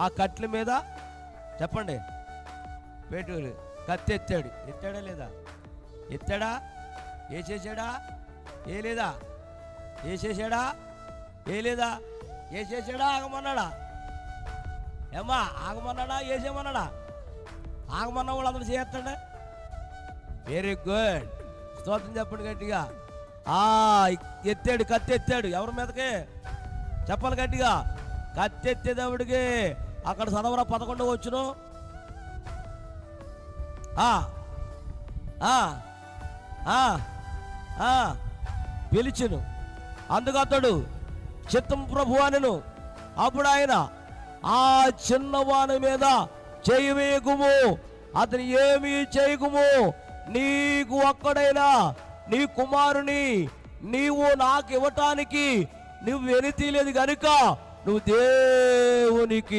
ఆ కట్ల మీద చెప్పండి పేటూరు కత్తి ఎత్తాడు. ఎత్తాడా లేదా? ఎత్తాడా? వేసేసాడా? ఏ లేదా? వేసేసాడా? ఏ లేదా? వేసేసాడా? ఆగమన్నాడా? ఏమ్మా ఆగమన్నాడా? వేసేమన్నాడా? ఆగమన్న వాళ్ళు అందరూ చేస్తాడా? వెరీ గుడ్, స్తోత్రం చెప్పండి గట్టిగా. ఎత్తాడు, కత్తి ఎత్తాడు. ఎవరి మీదకి చెప్పాలి గట్టిగా? కత్తి ఎత్తేదేవుడికి. అక్కడ చదవరా 11 వచ్చును. పిలిచును, అందుకు అతడు చిత్తం ప్రభు అనెను. అప్పుడు ఆయన ఆ చిన్నవాని మీద చేయి వేయకుము, అతను ఏమీ చేయకుము, నీకు ఒక్కడైనా నీ కుమారుని నీవు నాకు ఇవ్వటానికి నువ్వు వెలితీలేదు గనుక నువ్వు దేవునికి